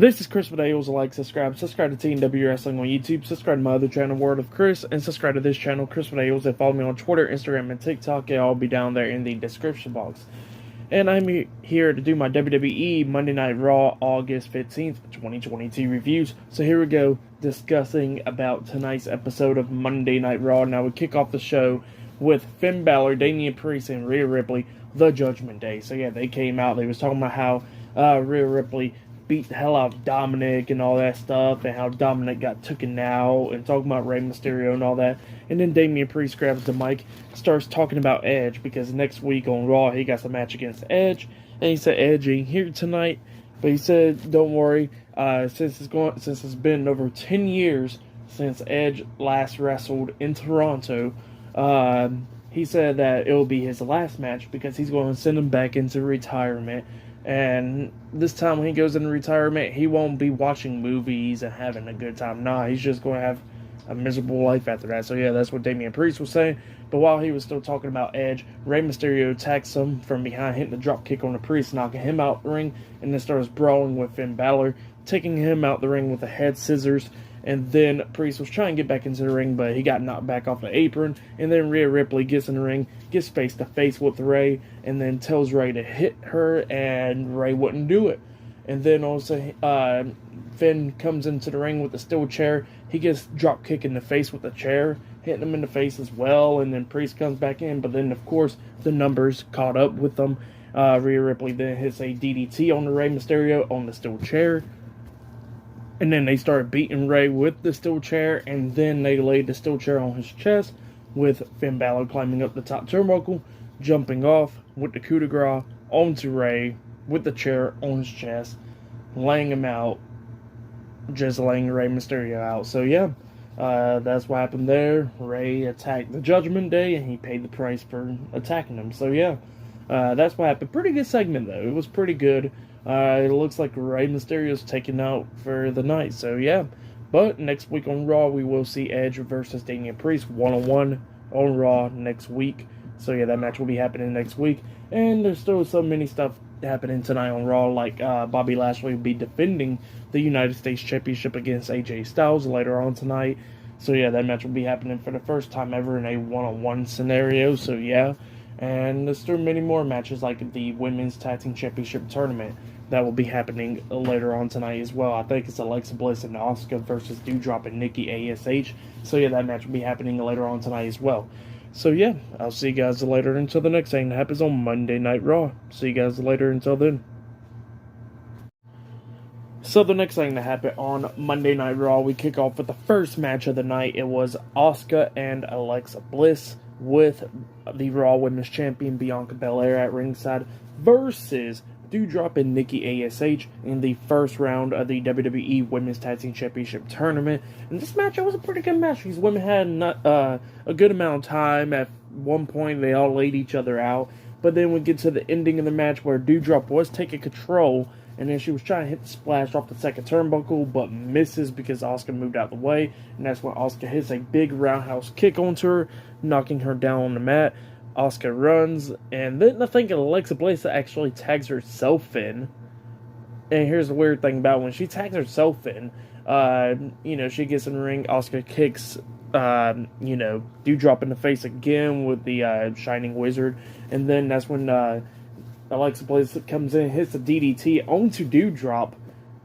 This is Chris Videos. Like, subscribe to TNW Wrestling on YouTube, subscribe to my other channel, World of Chris, and subscribe to this channel, Chris Videos, and follow me on Twitter, Instagram, and TikTok. It'll all be down there in the description box. And I'm here to do my WWE Monday Night Raw August 15th, 2022 reviews. So here we go, discussing about tonight's episode of Monday Night Raw. Now we kick off the show with Finn Balor, Damian Priest, and Rhea Ripley, the Judgment Day. So yeah, they came out, they was talking about how Rhea Ripley beat the hell out of Dominic and all that stuff, and how Dominic got taken out, and talking about Rey Mysterio and all that. And then Damian Priest grabs the mic, starts talking about Edge, because next week on Raw he got some match against Edge, and he said Edge ain't here tonight, but he said don't worry, since it's been over 10 years since Edge last wrestled in Toronto, he said that it'll be his last match because he's going to send him back into retirement. And this time when he goes into retirement, he won't be watching movies and having a good time. Nah, he's just going to have a miserable life after that. So yeah, that's what Damian Priest was saying. But while he was still talking about Edge, Rey Mysterio attacks him from behind, hitting the drop kick on the Priest, knocking him out the ring, and then starts brawling with Finn Balor, taking him out the ring with the head scissors. And then Priest was trying to get back into the ring, but he got knocked back off the apron. And then Rhea Ripley gets in the ring, gets face to face with Rey, and then tells Rey to hit her, and Rey wouldn't do it. And then also Finn comes into the ring with the steel chair. He gets drop kicked in the face with the chair, hitting him in the face as well. And then Priest comes back in, but then of course the numbers caught up with them. Rhea Ripley then hits a DDT on the Rey Mysterio on the steel chair. And then they started beating Rey with the steel chair, and then they laid the steel chair on his chest, with Finn Balor climbing up the top turnbuckle, jumping off with the coup de grace onto Rey with the chair on his chest, laying him out, just laying Rey Mysterio out. So yeah, that's what happened there. Rey attacked the Judgment Day, and he paid the price for attacking him. So yeah, that's what happened. Pretty good segment though. It was pretty good. It looks like Rey Mysterio's taken out for the night, so yeah. But next week on Raw, we will see Edge versus Damian Priest one-on-one on Raw next week. So yeah, that match will be happening next week. And there's still so many stuff happening tonight on Raw, like Bobby Lashley will be defending the United States Championship against AJ Styles later on tonight. So yeah, that match will be happening for the first time ever in a one-on-one scenario, so yeah. And there's still many more matches like the Women's Tag Team Championship Tournament that will be happening later on tonight as well. I think it's Alexa Bliss and Asuka versus Doudrop and Nikki ASH. So yeah, that match will be happening later on tonight as well. So yeah, I'll see you guys later until the next thing that happens on Monday Night Raw. See you guys later until then. So the next thing that happened on Monday Night Raw, we kick off with the first match of the night. It was Asuka and Alexa Bliss with the Raw Women's Champion Bianca Belair at ringside versus Doudrop and Nikki ASH in the first round of the WWE Women's Tag Team Championship Tournament. And this match, it was a pretty good match. These women had a good amount of time. At one point, they all laid each other out. But then we get to the ending of the match where Doudrop was taking control, and then she was trying to hit the splash off the second turnbuckle, but misses because Asuka moved out the way. And that's when Asuka hits a big roundhouse kick onto her, knocking her down on the mat. Asuka runs, and then I think Alexa Bliss actually tags herself in. And here's the weird thing about when she tags herself in, she gets in the ring, Asuka kicks, Doudrop in the face again with the Shining Wizard. And then that's when Alexa Bliss comes in and hits a DDT onto Doudrop,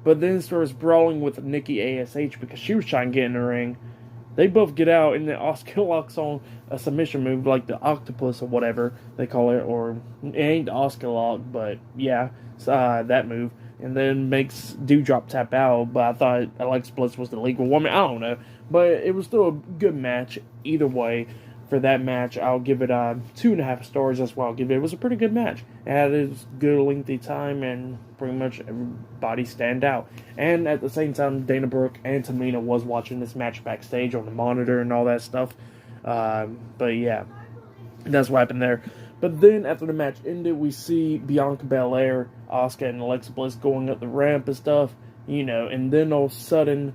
but then starts brawling with Nikki ASH because she was trying to get in the ring. They both get out, and then Asuka locks on a submission move, like the octopus or whatever they call it, or it ain't the Asuka lock, but yeah, that move, and then makes Doudrop tap out. But I thought Alexa Bliss was the legal woman. I don't know, but it was still a good match either way. For that match, I'll give it 2.5 stars. That's what I'll give it. It was a pretty good match. It had a good lengthy time, and pretty much everybody stand out. And at the same time, Dana Brooke and Tamina was watching this match backstage on the monitor and all that stuff. But yeah, that's what happened there. But then after the match ended, we see Bianca Belair, Asuka, and Alexa Bliss going up the ramp and stuff, and then all of a sudden,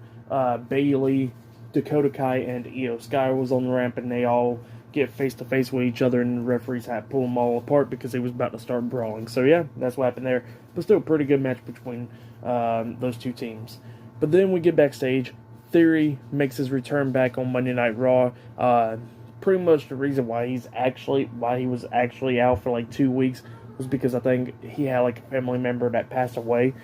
Bayley, Dakota Kai, and Io Sky was on the ramp, and they all get face to face with each other, and the referees had to pull them all apart because they was about to start brawling. So yeah, that's what happened there. But still a pretty good match between those two teams. But then we get backstage. Theory makes his return back on Monday Night Raw. Pretty much the reason why he was actually out for like 2 weeks was because I think he had like a family member that passed away.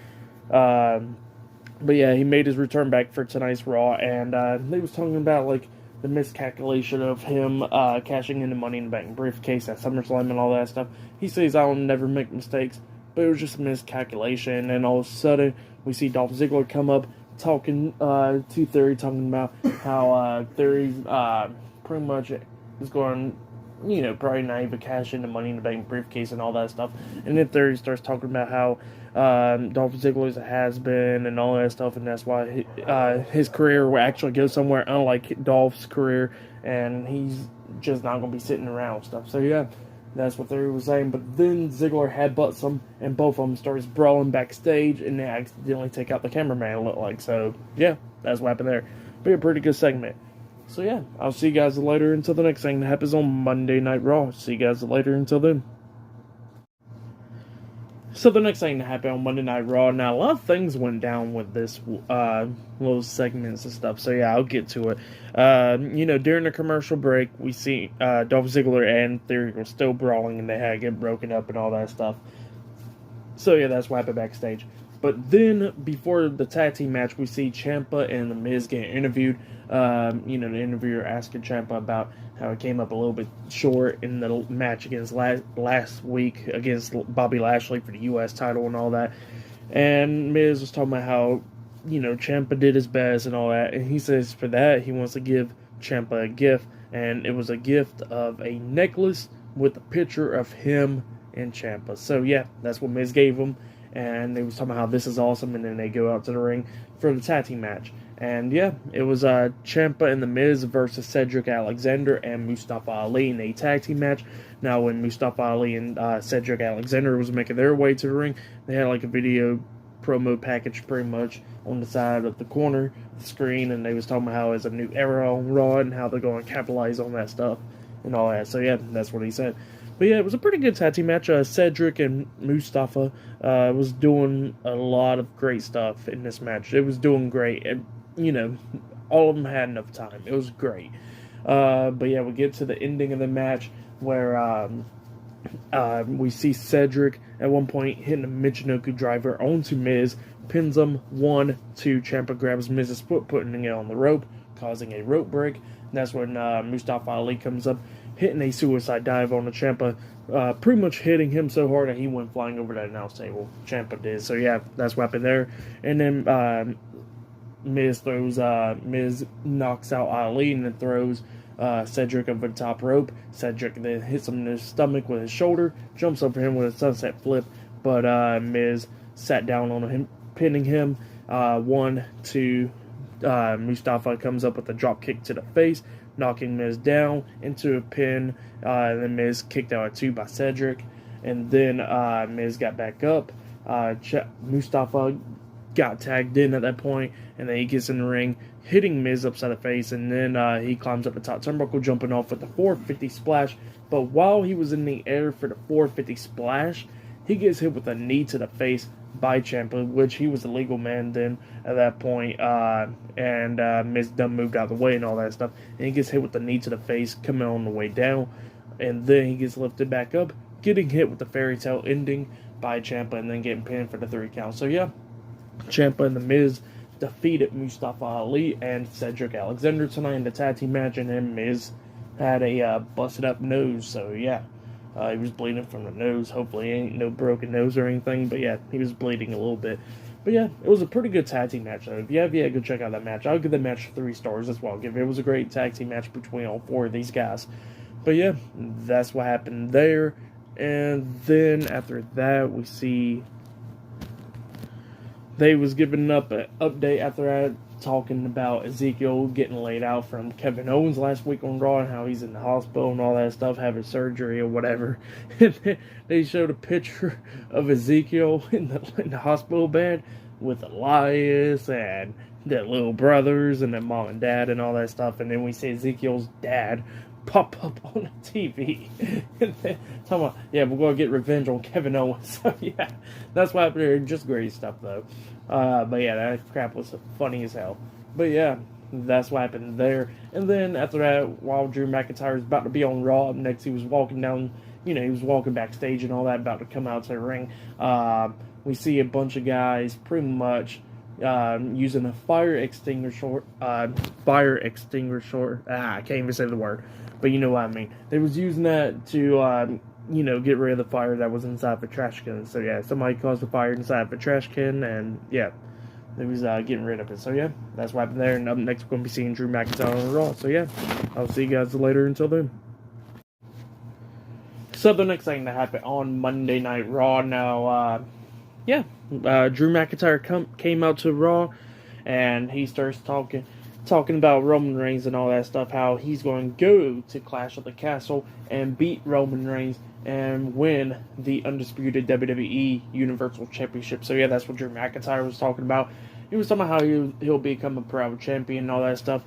But yeah, he made his return back for tonight's Raw, and they was talking about like the miscalculation of him cashing in the Money in the Bank briefcase at SummerSlam and all that stuff. He says, "I'll never make mistakes," but it was just a miscalculation. And all of a sudden, we see Dolph Ziggler come up talking to Theory, talking about how Theory pretty much is going, probably not even cash in the Money in the Bank briefcase and all that stuff. And then Theory starts talking about how Dolph Ziggler has been and all that stuff, and that's why his career will actually go somewhere, unlike Dolph's career, and he's just not going to be sitting around and stuff. So yeah, that's what Theory was saying. But then Ziggler headbutts him, and both of them starts brawling backstage, and they accidentally take out the cameraman, it looked like. So yeah, that's what happened there. But a pretty good segment. So yeah, I'll see you guys later until the next thing that happens on Monday Night Raw. See you guys later until then. So the next thing that happened on Monday Night Raw, now a lot of things went down with this little segments and stuff, so yeah, I'll get to it. During the commercial break, we see Dolph Ziggler and Theory were still brawling, and they had to get broken up and all that stuff. So yeah, that's what happened backstage. But then, before the tag team match, we see Ciampa and The Miz getting interviewed. The interviewer asking Ciampa about how it came up a little bit short in the match against last week against Bobby Lashley for the U.S. title and all that. And Miz was talking about how, Ciampa did his best and all that. And he says for that, he wants to give Ciampa a gift. And it was a gift of a necklace with a picture of him and Ciampa. So yeah, that's what Miz gave him. And they was talking about how this is awesome, and then they go out to the ring for the tag team match. And yeah, it was Ciampa and The Miz versus Cedric Alexander and Mustafa Ali in a tag team match. Now, when Mustafa Ali and Cedric Alexander was making their way to the ring, they had like a video promo package pretty much on the side of the corner of the screen, and they was talking about how it's a new era on Raw and how they're going to capitalize on that stuff and all that. So yeah, that's what he said. But yeah, it was a pretty good tag team match. Cedric and Mustafa was doing a lot of great stuff in this match. It was doing great. And, all of them had enough time. It was great. But yeah, we get to the ending of the match where we see Cedric at one point hitting a Michinoku driver onto Miz, pins him 1-2. Ciampa grabs Miz's foot, putting it on the rope, causing a rope break. And that's when Mustafa Ali comes up, hitting a suicide dive on the Ciampa, pretty much hitting him so hard that he went flying over that announce table. Ciampa did. So yeah, that's what happened there. And then Miz knocks out Ali and then throws Cedric over the top rope. Cedric then hits him in his stomach with his shoulder, jumps over him with a sunset flip, but Miz sat down on him, pinning him. 1-2. Mustafa comes up with a drop kick to the face, knocking Miz down into a pin. And then Miz kicked out at 2 by Cedric. And then Miz got back up. Mustafa got tagged in at that point, and then he gets in the ring, hitting Miz upside the face, and then he climbs up the top turnbuckle, jumping off with the 450 splash. But while he was in the air for the 450 splash, he gets hit with a knee to the face by Ciampa, which he was the legal man then at that point, and Miz done moved out of the way and all that stuff, and he gets hit with the knee to the face coming on the way down, and then he gets lifted back up, getting hit with the fairy tale ending by Ciampa, and then getting pinned for the 3 count. So yeah, Ciampa and The Miz defeated Mustafa Ali and Cedric Alexander tonight in the tag team match, and then Miz had a busted up nose, so yeah. He was bleeding from the nose. Hopefully, ain't no broken nose or anything. But yeah, he was bleeding a little bit. But yeah, it was a pretty good tag team match. So if you have yet, go check out that match. I'll give the match 3 stars as well. It was a great tag team match between all 4 of these guys. But yeah, that's what happened there. And then after that, we see they was giving up an update after that, talking about Ezekiel getting laid out from Kevin Owens last week on Raw and how he's in the hospital and all that stuff, having surgery or whatever. And they showed a picture of Ezekiel in the hospital bed with Elias and their little brothers and their mom and dad and all that stuff. And then we see Ezekiel's dad pop up on the TV. And then, talking about, yeah, we're going to get revenge on Kevin Owens. So, yeah, that's what happened there. Just great stuff, though. But, yeah, that crap was funny as hell. But, yeah, that's what happened there. And then, after that, while Drew McIntyre was about to be on Raw, up next he was walking down, he was walking backstage and all that, about to come out to the ring. We see a bunch of guys pretty much using a fire extinguisher. I can't even say the word, but you know what I mean. They was using that to, get rid of the fire that was inside the trash can. So yeah, somebody caused the fire inside the trash can, and yeah, they was getting rid of it. So yeah, that's what happened there. And up next, we're going to be seeing Drew McIntyre on Raw. So yeah, I'll see you guys later. Until then. So the next thing that happened on Monday Night Raw now, Drew McIntyre came out to Raw, and he starts talking about Roman Reigns and all that stuff, how he's going to go to Clash of the Castle and beat Roman Reigns and win the undisputed WWE Universal Championship. So yeah, that's what Drew McIntyre was talking about. He was talking about how he'll become a proud champion and all that stuff,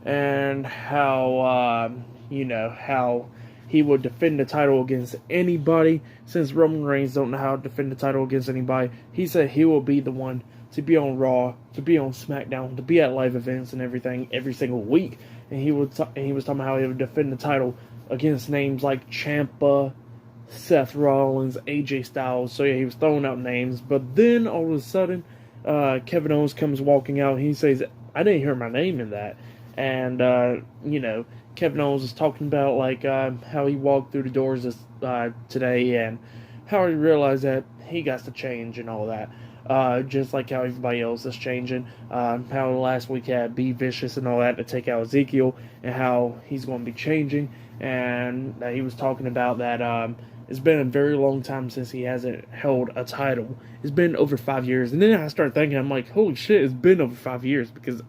and how, how he would defend the title against anybody. Since Roman Reigns don't know how to defend the title against anybody, he said he will be the one to be on Raw, to be on SmackDown, to be at live events and everything every single week. And he was talking about how he would defend the title against names like Ciampa, Seth Rollins, AJ Styles. So yeah, he was throwing out names. But then all of a sudden, Kevin Owens comes walking out and he says, "I didn't hear my name in that." And, Kevin Owens was talking about, like, how he walked through the doors today and how he realized that he got to change and all that. Just like how everybody else is changing. How last week had Be Vicious and all that to take out Ezekiel, and how he's going to be changing. And he was talking about that it's been a very long time since he hasn't held a title. It's been over 5 years. And then I started thinking, I'm like, holy shit, it's been over 5 years, because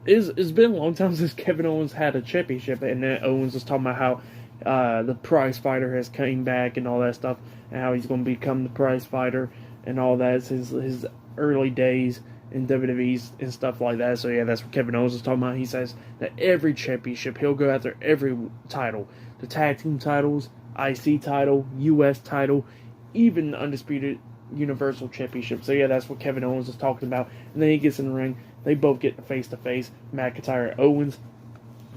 it's been a long time since Kevin Owens had a championship. And then Owens was talking about how the prize fighter has came back and all that stuff, and how he's going to become the prize fighter and all that. It's his early days in WWE and stuff like that. So yeah, that's what Kevin Owens was talking about. He says that every championship, he'll go after every title. The tag team titles, IC title, US title, even the undisputed Universal Championship. So yeah, that's what Kevin Owens was talking about. And then he gets in the ring. They both get face-to-face, McIntyre and Owens.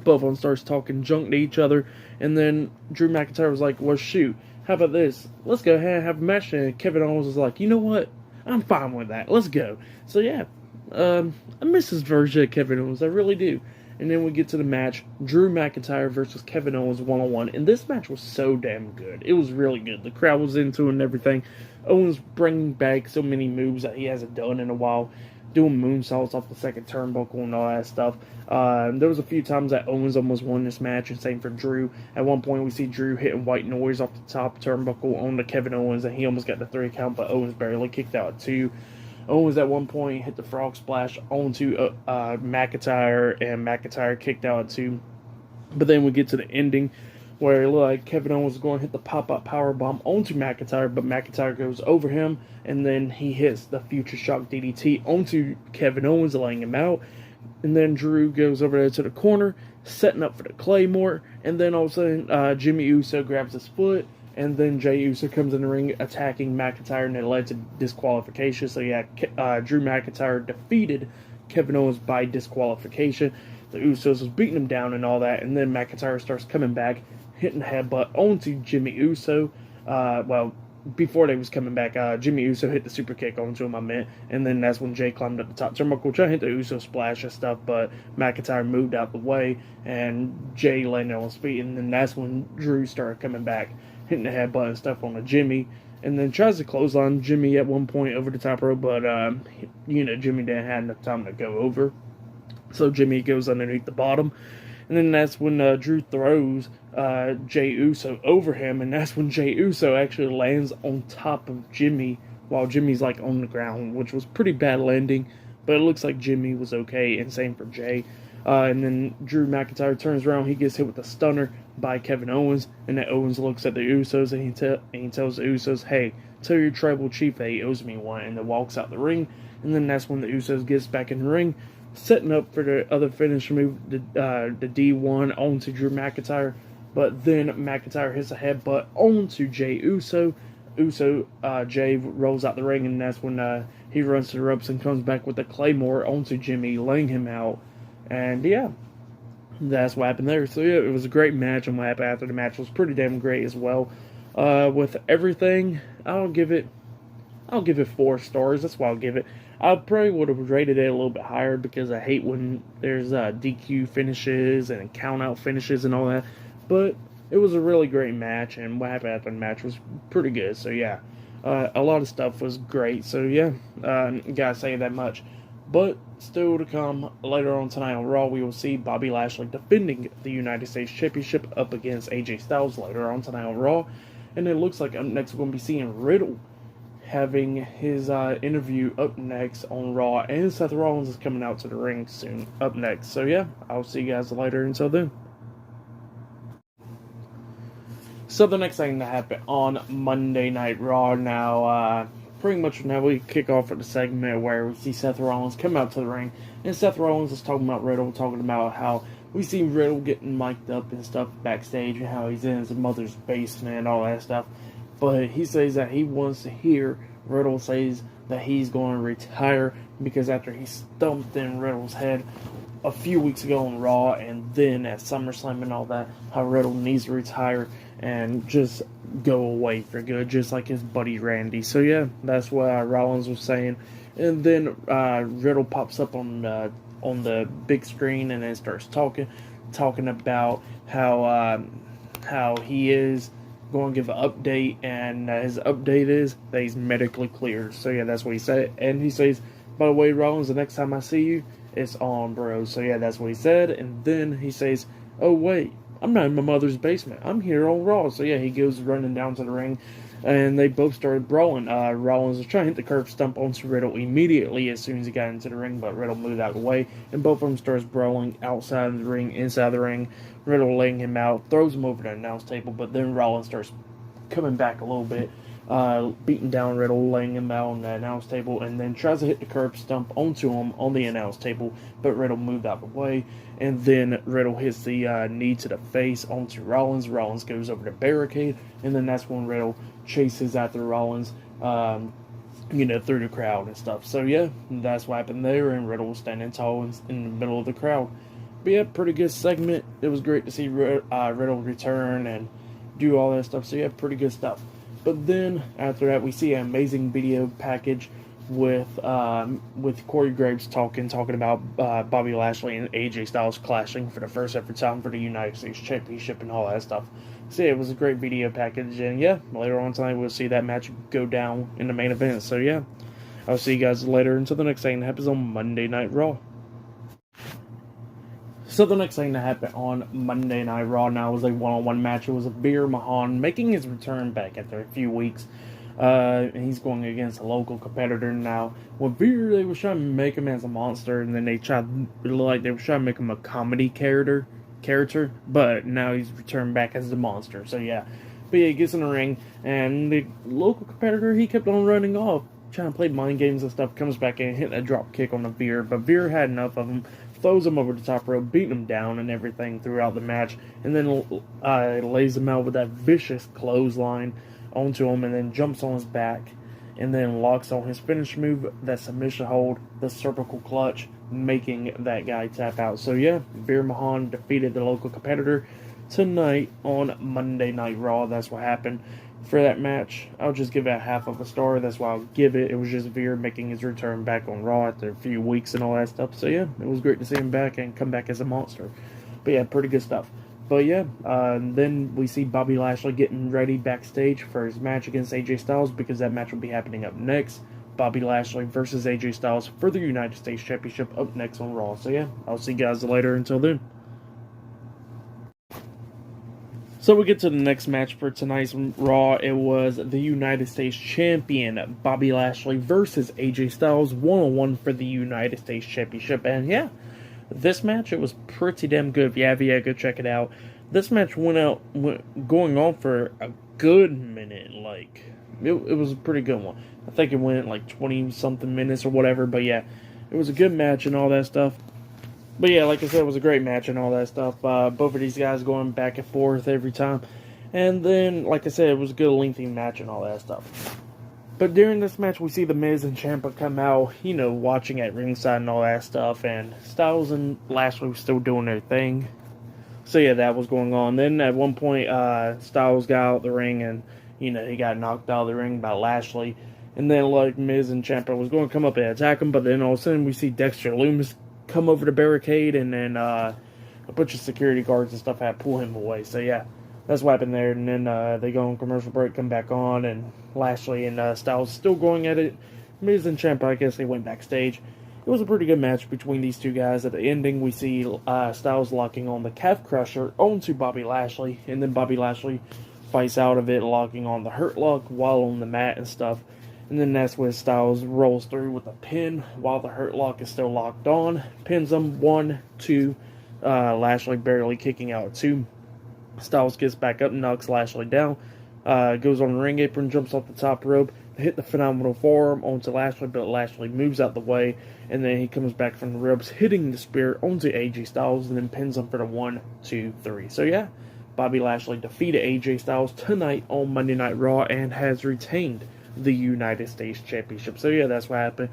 Both of them starts talking junk to each other. And then Drew McIntyre was like, well, shoot, how about this? Let's go ahead and have a match. And Kevin Owens was like, you know what? I'm fine with that. Let's go. So yeah, I miss his version of Kevin Owens. I really do. And then we get to the match, Drew McIntyre versus Kevin Owens one-on-one. And this match was so damn good. It was really good. The crowd was into it and everything. Owens bringing back so many moves that he hasn't done in a while. Doing moonsaults off the second turnbuckle and all that stuff. There was a few times that Owens almost won this match, and same for Drew. At one point, we see Drew hitting white noise off the top turnbuckle onto Kevin Owens, and he almost got the 3 count, but Owens barely kicked out at 2. Owens at one point hit the frog splash onto McIntyre, and McIntyre kicked out at 2. But then we get to the ending, where it looked like Kevin Owens was going to hit the pop-up powerbomb onto McIntyre, but McIntyre goes over him, and then he hits the Future Shock DDT onto Kevin Owens, laying him out. And then Drew goes over there to the corner, setting up for the Claymore, and then all of a sudden Jimmy Uso grabs his foot, and then Jey Uso comes in the ring attacking McIntyre, and it led to disqualification. So yeah, Drew McIntyre defeated Kevin Owens by disqualification. The Usos was beating him down and all that, and then McIntyre starts coming back, hitting the headbutt onto Jimmy Uso. Before they was coming back, Jimmy Uso hit the super kick onto him, and then that's when Jay climbed up the top turnbuckle, trying to hit the Uso splash and stuff, but McIntyre moved out the way, and Jay landed on his feet, and then that's when Drew started coming back, hitting the headbutt and stuff on the Jimmy, and then tries to clothesline Jimmy at one point over the top rope, but, Jimmy didn't have enough time to go over, so Jimmy goes underneath the bottom. And then that's when Drew throws Jey Uso over him, and that's when Jey Uso actually lands on top of Jimmy while Jimmy's like on the ground, which was pretty bad landing, but it looks like Jimmy was okay, and same for Jay. And then Drew McIntyre turns around, he gets hit with a stunner by Kevin Owens, and then Owens looks at the Usos, and he tells the Usos, hey, tell your tribal chief that he owes me one, and then walks out the ring. And then that's when the Usos gets back in the ring, setting up for the other finish move, the D1 onto Drew McIntyre. But then McIntyre hits a headbutt onto Jey Uso. Jey rolls out the ring, and that's when he runs to the ropes and comes back with the Claymore onto Jimmy, laying him out. And yeah, that's what happened there. So yeah, it was a great match, and what happened after the match was pretty damn great as well. With everything, I'll give it 4 stars. That's why I'll give it. I probably would have rated it a little bit higher because I hate when there's DQ finishes and count-out finishes and all that. But it was a really great match, and what happened after the match was pretty good. So yeah, a lot of stuff was great. So yeah, gotta say that much. But still to come later on tonight on Raw, we will see Bobby Lashley defending the United States Championship up against AJ Styles later on tonight on Raw. And it looks like up next we're going to be seeing Riddle having his interview up next on Raw, and Seth Rollins is coming out to the ring soon up next. So yeah, I'll see you guys later. Until then. So the next thing that happened on Monday Night Raw now, pretty much now we kick off with the segment where we see Seth Rollins come out to the ring, and Seth Rollins is talking about Riddle, talking about how we see Riddle getting mic'd up and stuff backstage, and how he's in his mother's basement and all that stuff. But he says that he wants to hear Riddle says that he's going to retire because after he stumped in Riddle's head a few weeks ago on Raw, and then at SummerSlam and all that, how Riddle needs to retire and just go away for good, just like his buddy Randy. So yeah, that's what Rollins was saying. And then Riddle pops up on the big screen and then starts talking about how he is going to give an update, and his update is that he's medically cleared. So yeah, that's what he said. And he says, by the way, Rollins, the next time I see you, it's on, bro. So yeah, that's what he said. And then he says, oh wait, I'm not in my mother's basement, I'm here on Raw. So yeah, he goes running down to the ring, and they both started brawling. Rollins was trying to hit the curb stomp onto Riddle immediately as soon as he got into the ring, but Riddle moved out of the way, and both of them starts brawling outside of the ring, inside the ring. Riddle laying him out, throws him over the announce table, but then Rollins starts coming back a little bit, beating down Riddle, laying him out on the announce table, and then tries to hit the curb stomp onto him on the announce table, but Riddle moved out of the way, and then Riddle hits the knee to the face onto Rollins. Rollins goes over the barricade, and then that's when Riddle chases after Rollins, through the crowd and stuff. So yeah, that's what happened there, and Riddle was standing tall in the middle of the crowd. But yeah, pretty good segment. It was great to see Riddle return and do all that stuff. So yeah, pretty good stuff. But then after that, we see an amazing video package with Corey Graves talking about Bobby Lashley and AJ Styles clashing for the first ever time for the United States Championship and all that stuff. So yeah, it was a great video package, and yeah, later on tonight we'll see that match go down in the main event. So yeah, I'll see you guys later until the next thing that happens on Monday Night Raw. So the next thing that happened on Monday Night Raw now was a one-on-one match. It was Veer Mahaan making his return back after a few weeks. And he's going against a local competitor now. With Veer, they were trying to make him as a monster, and then they were trying to make him a comedy character, but now he's returned back as the monster. So yeah. But yeah, he gets in the ring, and the local competitor, he kept on running off, trying to play mind games and stuff, comes back in, hitting a drop kick on the Veer, but Veer had enough of him, throws him over the top rope, beating him down and everything throughout the match, and then lays him out with that vicious clothesline onto him, and then jumps on his back, and then locks on his finish move, that submission hold, the cervical clutch, making that guy tap out. So yeah, Veer Mahaan defeated the local competitor tonight on Monday Night Raw. That's what happened for that match. I'll just give it half of a star. That's why I'll give it. It was just Veer making his return back on Raw after a few weeks and all that stuff. So yeah, it was great to see him back and come back as a monster. But yeah, pretty good stuff. But yeah, then we see Bobby Lashley getting ready backstage for his match against AJ Styles, because that match will be happening up next. Bobby Lashley versus AJ Styles for the United States Championship up next on Raw. So yeah, I'll see you guys later. Until then. So we get to the next match for tonight's Raw. It was the United States Champion Bobby Lashley versus AJ Styles, one-on-one for the United States Championship. And yeah, this match, it was pretty damn good. If you have yet, go check it out. This match went going on for a good minute. Like, it was a pretty good one. I think it went like 20-something minutes or whatever. But yeah, It was a good match and all that stuff. But yeah, like I said, it was a great match and all that stuff. Both of these guys going back and forth every time. And then, like I said, it was a good lengthy match and all that stuff. But during this match, we see The Miz and Ciampa come out, watching at ringside and all that stuff. And Styles and Lashley were still doing their thing. So yeah, that was going on. Then at one point, Styles got out the ring and, he got knocked out of the ring by Lashley. And then, Miz and Ciampa was going to come up and attack him. But then all of a sudden, we see Dexter Lumis come over the barricade, and then a bunch of security guards and stuff had to pull him away. So yeah, that's what happened there. And then they go on commercial break, come back on, and Lashley and Styles still going at it. Miz and Ciampa, I guess they went backstage. It was a pretty good match between these two guys. At the ending, we see Styles locking on the calf crusher onto Bobby Lashley, and then Bobby Lashley fights out of it, locking on the Hurt Lock while on the mat and stuff. And then that's when Styles rolls through with a pin while the Hurt Lock is still locked on. Pins him 1, 2. Lashley barely kicking out 2. Styles gets back up, knocks Lashley down. Goes on the ring apron, jumps off the top rope. They hit the phenomenal forearm onto Lashley, but Lashley moves out the way. And then he comes back from the ropes, hitting the spear onto AJ Styles, and then pins him for the 1, 2, 3. So yeah, Bobby Lashley defeated AJ Styles tonight on Monday Night Raw and has retained the United States Championship. So yeah, that's what happened.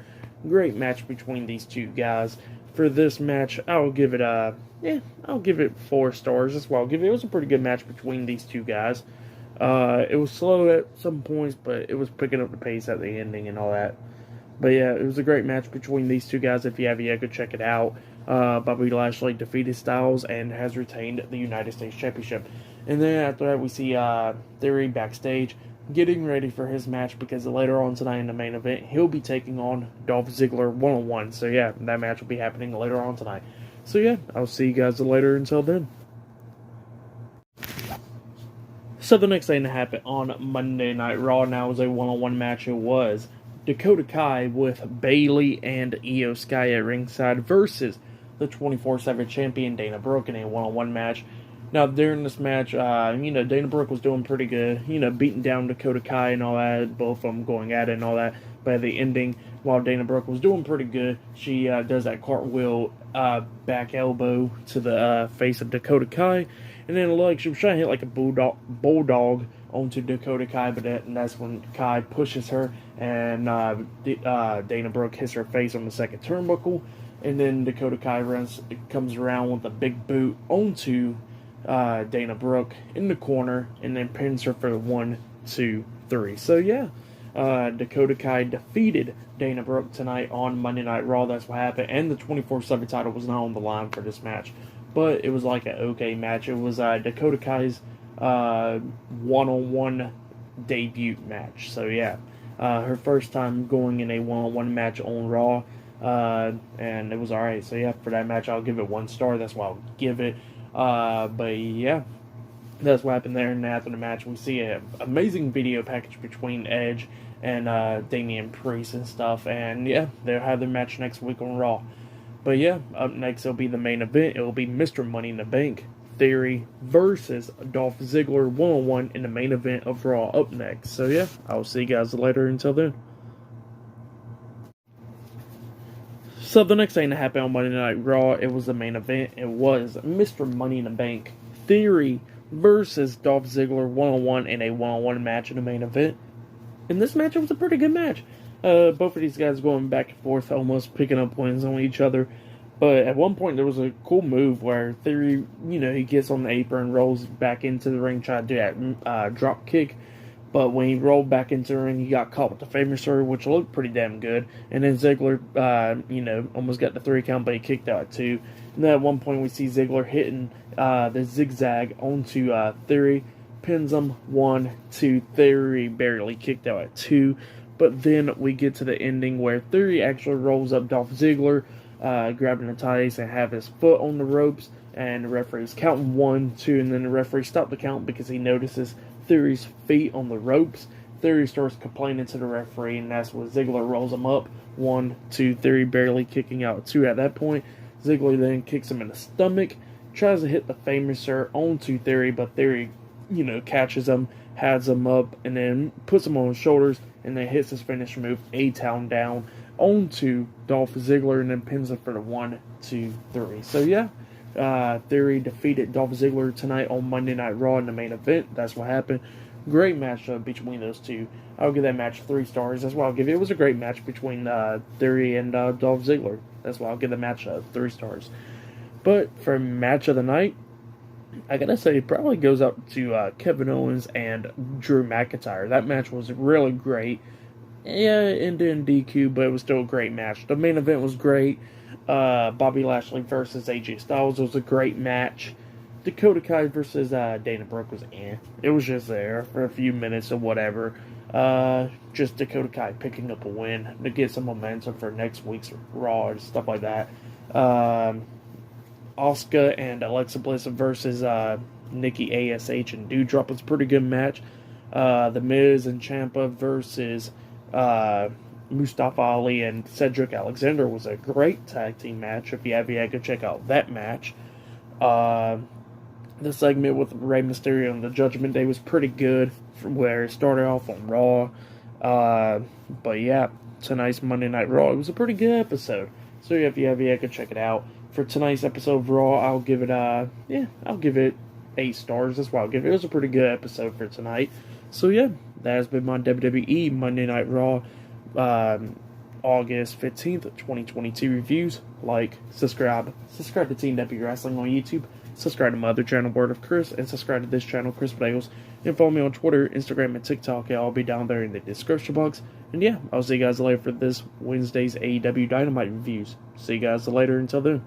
Great match between these two guys. For this match, I'll give it 4 stars as well. It was a pretty good match between these two guys. It was slow at some points, but it was picking up the pace at the ending and all that. But yeah, it was a great match between these two guys. If you have yet, go check it out. Bobby Lashley defeated Styles and has retained the United States Championship. And then after that, we see Theory backstage getting ready for his match, because later on tonight in the main event, he'll be taking on Dolph Ziggler one-on-one. So yeah, that match will be happening later on tonight. So yeah, I'll see you guys later. Until then. So the next thing to happen on Monday Night Raw now was a one-on-one match. It was Dakota Kai with Bayley and Io Sky at ringside versus the 24/7 champion Dana Brooke in a one-on-one match. Now, during this match, Dana Brooke was doing pretty good, beating down Dakota Kai and all that, both of them going at it and all that. But at the ending, while Dana Brooke was doing pretty good, she does that cartwheel back elbow to the face of Dakota Kai. And then, she was trying to hit like a bulldog onto Dakota Kai, but that's when Kai pushes her, and Dana Brooke hits her face on the second turnbuckle. And then Dakota Kai comes around with a big boot onto Dana Brooke in the corner, and then pins her for the 1, 2, 3. So yeah, Dakota Kai defeated Dana Brooke tonight on Monday Night Raw. That's what happened, and the 24/7 title was not on the line for this match, but it was like an okay match. It was Dakota Kai's one-on-one debut match. So yeah, her first time going in a one-on-one match on Raw, and it was alright. So yeah, for that match, I'll give it 1 star. That's why I'll give it. But yeah, that's what happened there. And after the match, we see an amazing video package between Edge and Damian Priest and stuff. And yeah, they'll have their match next week on Raw. But yeah, up next it'll be the main event. It'll be Mr. Money in the Bank Theory versus Dolph Ziggler one-on-one in the main event of Raw up next. So yeah, I'll see you guys later. Until then. So the next thing that happened on Monday Night Raw, it was the main event. It was Mr. Money in the Bank Theory versus Dolph Ziggler one-on-one in a one-on-one match in the main event. In this match, it was a pretty good match. Both of these guys going back and forth, almost picking up wins on each other. But at one point, there was a cool move where Theory, he gets on the apron, rolls back into the ring, trying to do that drop kick. But when he rolled back into the ring, he got caught with the Fameasser, which looked pretty damn good. And then Ziggler, almost got the 3 count, but he kicked out at 2. And then at one point, we see Ziggler hitting the zigzag onto Theory. Pins him 1, 2. Theory barely kicked out at 2. But then we get to the ending where Theory actually rolls up Dolph Ziggler, grabbing the tights and have his foot on the ropes. And the referee's counting 1, 2, and then the referee stopped the count because he notices Theory's feet on the ropes. Theory starts complaining to the referee, and that's when Ziggler rolls him up. 1, 2, Theory barely kicking out 2 at that point. Ziggler then kicks him in the stomach, tries to hit the Fameasser onto Theory, but Theory, catches him, has him up, and then puts him on his shoulders, and then hits his finisher move, A-Town down. on to Dolph Ziggler and then pins him for the 1, 2, 3. So yeah, Theory defeated Dolph Ziggler tonight on Monday Night Raw in the main event. That's what happened. Great matchup between those two. I'll give that match 3 stars. That's why I'll give it. It was a great match between Theory and Dolph Ziggler. That's why I'll give the match 3 stars. But for match of the night, I gotta say it probably goes up to Kevin Owens and Drew McIntyre. That match was really great. Yeah, it ended in DQ, but it was still a great match. The main event was great. Bobby Lashley versus AJ Styles was a great match. Dakota Kai versus Dana Brooke was It was just there for a few minutes or whatever. Just Dakota Kai picking up a win to get some momentum for next week's Raw and stuff like that. Asuka and Alexa Bliss versus Nikki ASH and Doudrop was a pretty good match. The Miz and Ciampa versus Mustafa Ali and Cedric Alexander was a great tag team match. If you have yet, go check out that match. The segment with Rey Mysterio and the Judgment Day was pretty good, from where it started off on Raw. But yeah, tonight's Monday Night Raw, it was a pretty good episode. So if you have yet, go check it out. For tonight's episode of Raw, I'll give it 8 stars. That's why I'll give it. It was a pretty good episode for tonight. So yeah, that has been my WWE Monday Night Raw August 15th, 2022 reviews. Like, subscribe to Team W Wrestling on YouTube. Subscribe to my other channel, Word of Chris, and subscribe to this channel, Chris Bagels. And follow me on Twitter, Instagram, and TikTok. It'll all be down there in the description box. And yeah, I'll see you guys later for this Wednesday's AEW Dynamite reviews. See you guys later. Until then.